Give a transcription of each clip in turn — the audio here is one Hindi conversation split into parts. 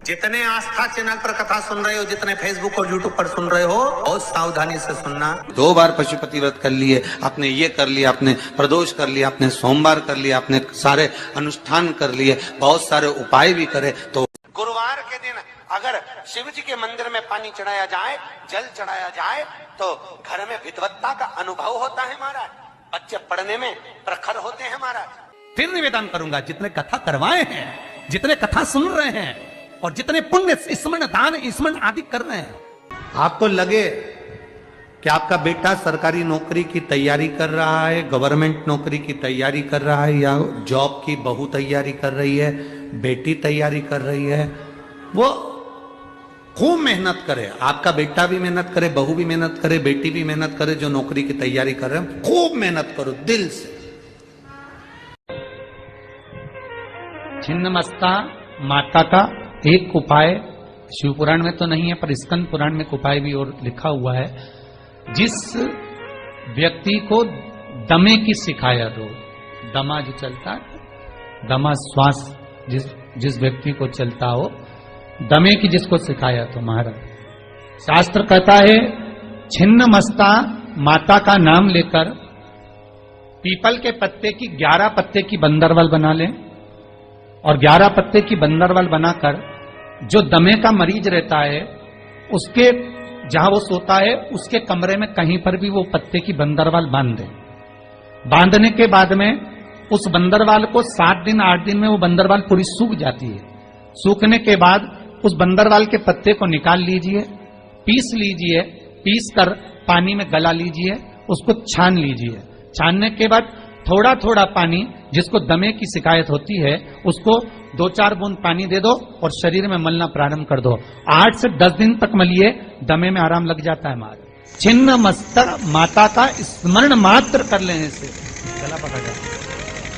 जितने आस्था चैनल पर कथा सुन रहे हो, जितने फेसबुक और यूट्यूब पर सुन रहे हो, बहुत सावधानी से सुनना। 2 बार पशुपति व्रत कर लिए आपने, ये कर लिया आपने, प्रदोष कर लिया आपने, सोमवार कर लिया आपने, सारे अनुष्ठान कर लिए, बहुत सारे उपाय भी करे। तो गुरुवार के दिन अगर शिव जी के मंदिर में पानी चढ़ाया जाए, जल चढ़ाया जाए, तो घर में विद्वत्ता का अनुभव होता है महाराज, बच्चे पढ़ने में प्रखर होते हैं महाराज। फिर निवेदन करूंगा, जितने कथा करवाए हैं, जितने कथा सुन रहे हैं और जितने पुण्य स्मरण दान स्मरण आदि कर रहे हैं, आपको लगे कि आपका बेटा सरकारी नौकरी की तैयारी कर रहा है, गवर्नमेंट नौकरी की तैयारी कर रहा है, या जॉब की बहू तैयारी कर रही है, बेटी तैयारी कर रही है, वो खूब मेहनत करे, आपका बेटा भी मेहनत करे, बहू भी मेहनत करे, बेटी भी मेहनत करे, जो नौकरी की तैयारी कर रहे हैं, खूब मेहनत करो दिल से। छिन्नमस्ता माता का एक उपाय शिव पुराण में तो नहीं है, पर स्कंद पुराण में एक उपाय भी और लिखा हुआ है। जिस व्यक्ति को दमे की शिकायत हो, दमा जो चलता है, दमा श्वास जिस व्यक्ति को चलता हो, दमे की जिसको शिकायत हो, महाराज शास्त्र कहता है छिन्नमस्ता माता का नाम लेकर पीपल के पत्ते की 11 पत्ते की बंदरवल बना लें, और 11 पत्ते की बंदरवल बनाकर जो दमे का मरीज रहता है उसके जहां वो सोता है उसके कमरे में कहीं पर भी वो पत्ते की बंदरवाल बांध दे। बांधने के बाद में उस बंदरवाल को 7 दिन 8 दिन में वो बंदरवाल पूरी सूख जाती है। सूखने के बाद उस बंदरवाल के पत्ते को निकाल लीजिए, पीस लीजिए, पीस कर पानी में गला लीजिए, उसको छान लीजिए। छानने के बाद थोड़ा थोड़ा पानी, जिसको दमे की शिकायत होती है उसको 2-4 बूंद पानी दे दो और शरीर में मलना प्रारंभ कर दो। 8 से 10 दिन तक मलिए, दमे में आराम लग जाता है। हमारे छिन्न मस्तक माता का स्मरण मात्र कर लेने से, गला पकड़ जाए,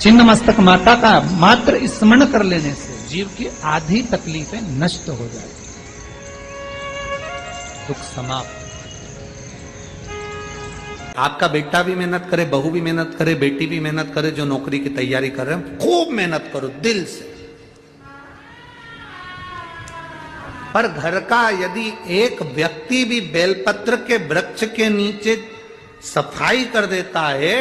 छिन्न मस्तक माता का मात्र स्मरण कर लेने से जीव की आधी तकलीफें नष्ट हो जाती, दुख समाप्त। आपका बेटा भी मेहनत करे, बहू भी मेहनत करे, बेटी भी मेहनत करे, जो नौकरी की तैयारी कर रहे हैं, खूब मेहनत करो दिल से। पर घर का यदि एक व्यक्ति भी बेलपत्र के वृक्ष के नीचे सफाई कर देता है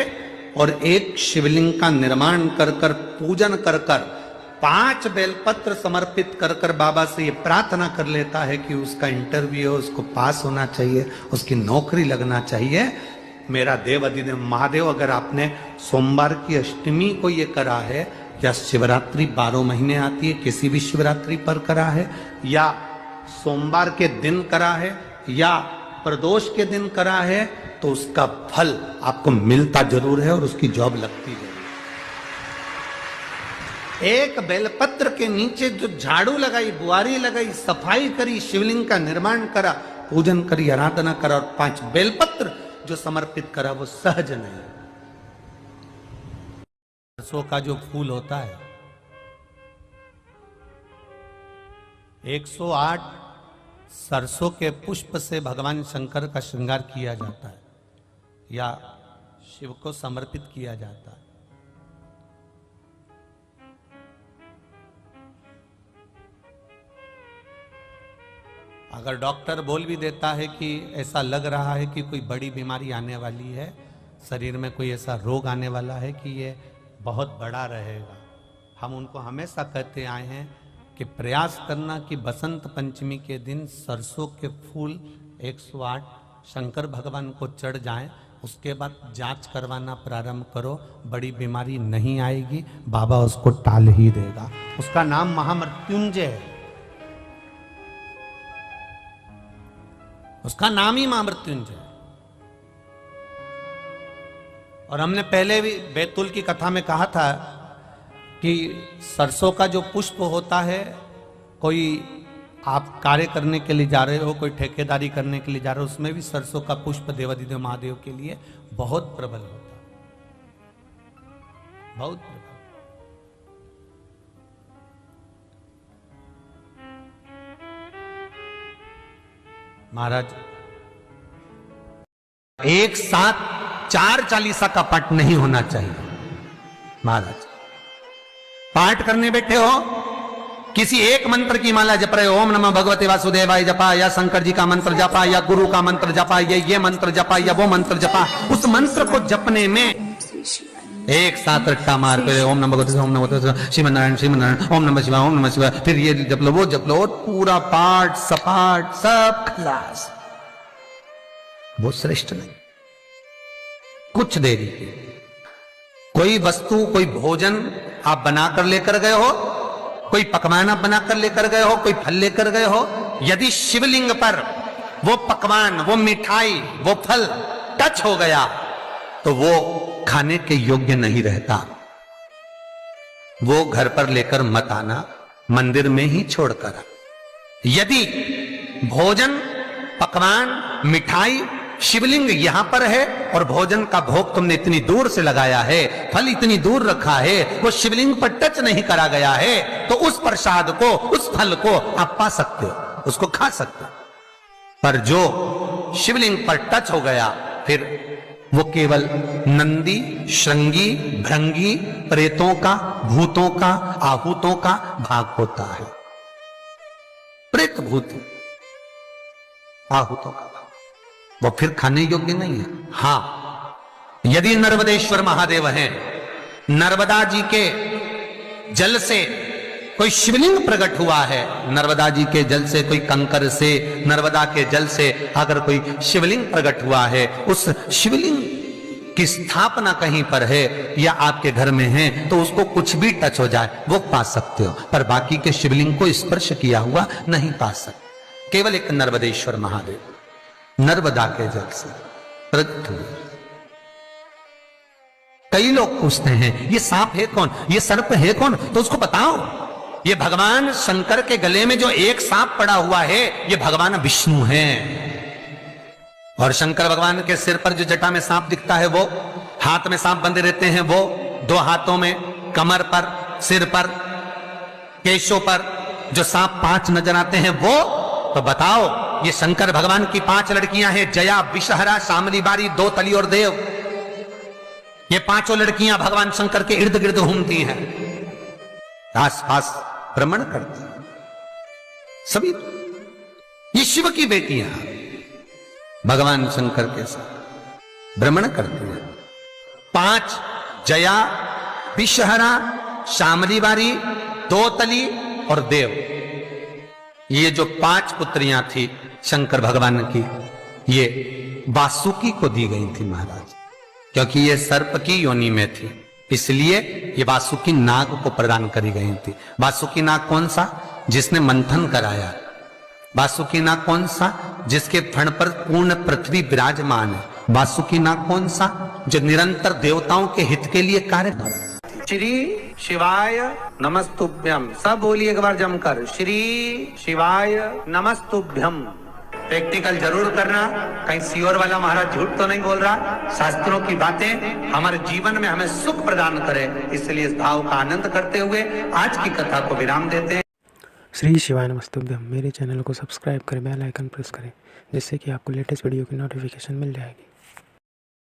और एक शिवलिंग का निर्माण कर कर पूजन कर कर 5 बेलपत्र समर्पित कर कर बाबा से ये प्रार्थना कर लेता है कि उसका इंटरव्यू हो, उसको पास होना चाहिए, उसकी नौकरी लगना चाहिए। मेरा देव अधिदेव महादेव, अगर आपने सोमवार की अष्टमी को ये करा है, या शिवरात्रि 12 महीने आती है, किसी भी शिवरात्रि पर करा है, या सोमवार के दिन करा है, या प्रदोष के दिन करा है, तो उसका फल आपको मिलता जरूर है और उसकी जॉब लगती है। एक बेलपत्र के नीचे जो झाड़ू लगाई, बुआरी लगाई, सफाई करी, शिवलिंग का निर्माण करा, पूजन करी, आराधना करा, और 5 बेलपत्र जो समर्पित करा, वो सहज नहीं। सरसों का जो फूल होता है, 108 सरसों के पुष्प से भगवान शंकर का श्रृंगार किया जाता है या शिव को समर्पित किया जाता है। अगर डॉक्टर बोल भी देता है कि ऐसा लग रहा है कि कोई बड़ी बीमारी आने वाली है, शरीर में कोई ऐसा रोग आने वाला है कि ये बहुत बड़ा रहेगा, हम उनको हमेशा कहते आए हैं कि प्रयास करना कि बसंत पंचमी के दिन सरसों के फूल 108 शंकर भगवान को चढ़ जाएं, उसके बाद जांच करवाना प्रारंभ करो, बड़ी बीमारी नहीं आएगी, बाबा उसको टाल ही देगा। उसका नाम महामृत्युंजय है, उसका नाम ही महामृत्युंजय। और हमने पहले भी बैतूल की कथा में कहा था कि सरसों का जो पुष्प होता है, कोई आप कार्य करने के लिए जा रहे हो, कोई ठेकेदारी करने के लिए जा रहे हो, उसमें भी सरसों का पुष्प देवाधिदेव महादेव के लिए बहुत प्रबल होता है, बहुत प्रबल। महाराज एक साथ 4 चालीसा का पाठ नहीं होना चाहिए। महाराज पाठ करने बैठे हो किसी एक मंत्र की माला जप रहे हो, ओम नमः भगवते वासुदेवाय जपा, या शंकर जी का मंत्र जपा, या गुरु का मंत्र जपा, ये मंत्र जपा, या वो मंत्र जपा, उस मंत्र को जपने में एक साथ रट्टा मार कर ओम नमः भगवते, ओम नमः भगवते, श्रीमन्नारायण श्रीमन्नारायण, ओम नमः शिवाय, ओम नमः शिवाय, फिर ये जप लो, वो जप लो, पूरा पाठ सपाट सब खलास, वो श्रेष्ठ नहीं। कुछ देरी के कोई वस्तु, कोई भोजन आप बनाकर लेकर गए हो, कोई पकवान आप बनाकर लेकर गए हो, कोई फल लेकर गए हो, यदि शिवलिंग पर वो पकवान, वो मिठाई, वो फल टच हो गया तो वो खाने के योग्य नहीं रहता। वो घर पर लेकर मत आना, मंदिर में ही छोड़कर आना। यदि भोजन, पकवान, मिठाई, शिवलिंग यहां पर है और भोजन का भोग तुमने इतनी दूर से लगाया है, फल इतनी दूर रखा है, वो शिवलिंग पर टच नहीं करा गया है, तो उस प्रसाद को, उस फल को आप पा सकते हो, उसको खा सकते हो। पर जो शिवलिंग पर टच हो गया, फिर वो केवल नंदी, श्रृंगी, भृंगी, प्रेतों का, भूतों का, आहूतों का भाग होता है। प्रेत, भूत, आहूतों का भाग, वो फिर खाने योग्य नहीं है। हां, यदि नर्मदेश्वर महादेव हैं, नर्मदा जी के जल से कोई शिवलिंग प्रकट हुआ है, नर्मदा जी के जल से, कोई कंकर से, नर्मदा के जल से अगर कोई शिवलिंग प्रकट हुआ है, उस शिवलिंग की स्थापना कहीं पर है या आपके घर में है, तो उसको कुछ भी टच हो जाए वो पा सकते हो, पर बाकी के शिवलिंग को स्पर्श किया हुआ नहीं पा सकते। केवल एक नर्मदेश्वर महादेव नर्मदा के जल से प्रकट हुए। कई लोग पूछते हैं ये सांप है कौन, ये सर्प है कौन, तो उसको बताओ, ये भगवान शंकर के गले में जो एक सांप पड़ा हुआ है, ये भगवान विष्णु हैं। और शंकर भगवान के सिर पर जो जटा में सांप दिखता है, वो हाथ में सांप बंधे रहते हैं, वो दो हाथों में, कमर पर, सिर पर, केशों पर जो सांप 5 नजर आते हैं, वो तो बताओ, ये शंकर भगवान की 5 लड़कियां हैं, जया, विषहरा, शामली बारी, दो तली और देव। ये 5 लड़कियां भगवान शंकर के इर्द गिर्द घूमती हैं, आसपास भ्रमण करती हैं। सभी ये शिव की बेटियां भगवान शंकर के साथ भ्रमण करती हैं। 5 जया, विषहरा, शामली बारी, दो तली और देव, ये जो 5 पुत्रियां थी शंकर भगवान की, ये वासुकी को दी गई थी महाराज, क्योंकि ये सर्प की योनि में थी, इसलिए ये वासुकी नाग को प्रदान करी गई थी। वासुकी नाग कौन सा? जिसने मंथन कराया। वासुकी नाग कौन सा? जिसके फण पर पूर्ण पृथ्वी विराजमान है। वासुकी नाग कौन सा? जो निरंतर देवताओं के हित के लिए कार्य कर। श्री शिवाय नमस्तुभ्यम, सब बोलिए एक बार जमकर, श्री शिवाय नमस्तुभ्यम। प्रैक्टिकल जरूर करना, कहीं सियोर वाला महाराज झूठ तो नहीं बोल रहा। शास्त्रों की बातें हमारे जीवन में हमें सुख प्रदान करे, इसलिए इस भाव का आनंद करते हुए आज की कथा को विराम देते हैं। श्री शिवाय नमस्तुभ्यम। मेरे चैनल को सब्सक्राइब करें, बेल आइकन प्रेस करें, जिससे कि आपको लेटेस्ट वीडियो की नोटिफिकेशन मिल जाएगी।